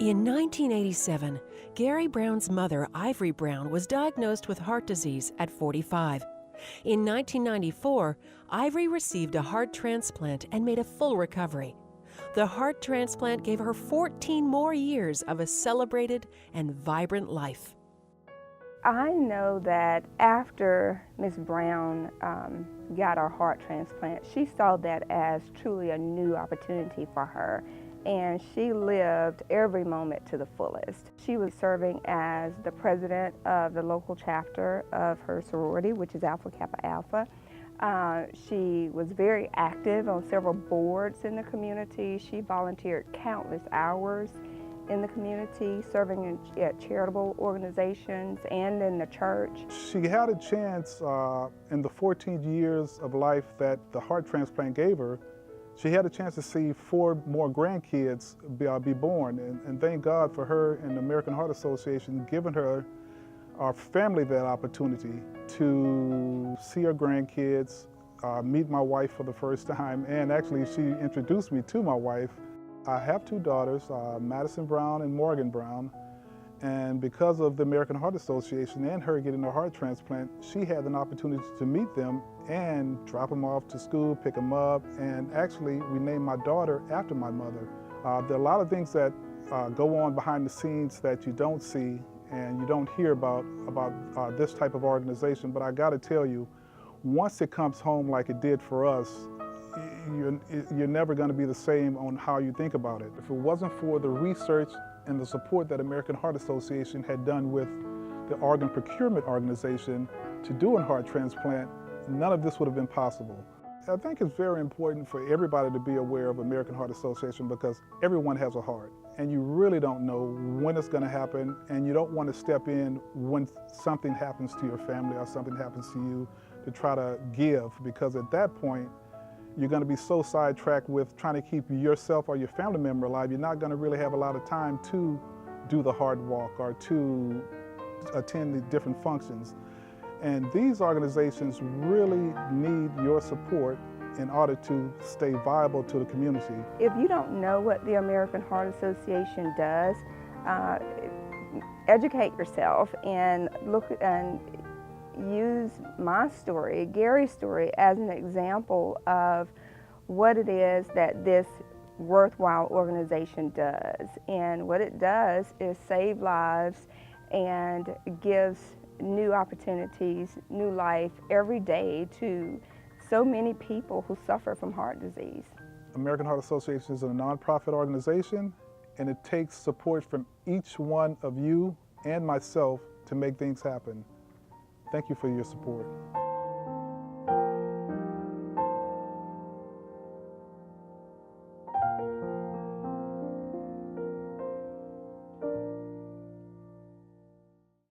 In 1987, Gary Brown's mother, Ivory Brown, was diagnosed with heart disease at 45. In 1994, Ivory received a heart transplant and made a full recovery. The heart transplant gave her 14 more years of a celebrated and vibrant life. I know that after Ms. Brown got her heart transplant, she saw that as truly a new opportunity for her, and she lived every moment to the fullest. She was serving as the president of the local chapter of her sorority, which is Alpha Kappa Alpha. She was very active on several boards in the community. She volunteered countless hours in the community, serving at charitable organizations and in the church. She had a chance in the 14 years of life that the heart transplant gave her. She had a chance to see 4 more grandkids be born, and thank God for her and the American Heart Association giving her, our family, that opportunity to see her grandkids, meet my wife for the first time, and actually she introduced me to my wife. I have 2 daughters, Madison Brown and Morgan Brown, and because of the American Heart Association and her getting a heart transplant, she had an opportunity to meet them and drop them off to school, pick them up, and actually we named my daughter after my mother. There are a lot of things that go on behind the scenes that you don't see and you don't hear about this type of organization, but I gotta tell you, once it comes home like it did for us, you're never going to be the same on how you think about it. If it wasn't for the research and the support that American Heart Association had done with the organ procurement organization to do a heart transplant, none of this would have been possible. I think it's very important for everybody to be aware of American Heart Association because everyone has a heart and you really don't know when it's going to happen, and you don't want to step in when something happens to your family or something happens to you to try to give, because at that point you're going to be so sidetracked with trying to keep yourself or your family member alive, you're not going to really have a lot of time to do the heart walk or to attend the different functions. And these organizations really need your support in order to stay viable to the community. If you don't know what the American Heart Association does, educate yourself and look and use my story, Gary's story, as an example of what it is that this worthwhile organization does. And what it does is save lives and gives new opportunities, new life every day to so many people who suffer from heart disease. American Heart Association is a nonprofit organization, and it takes support from each one of you and myself to make things happen. Thank you for your support.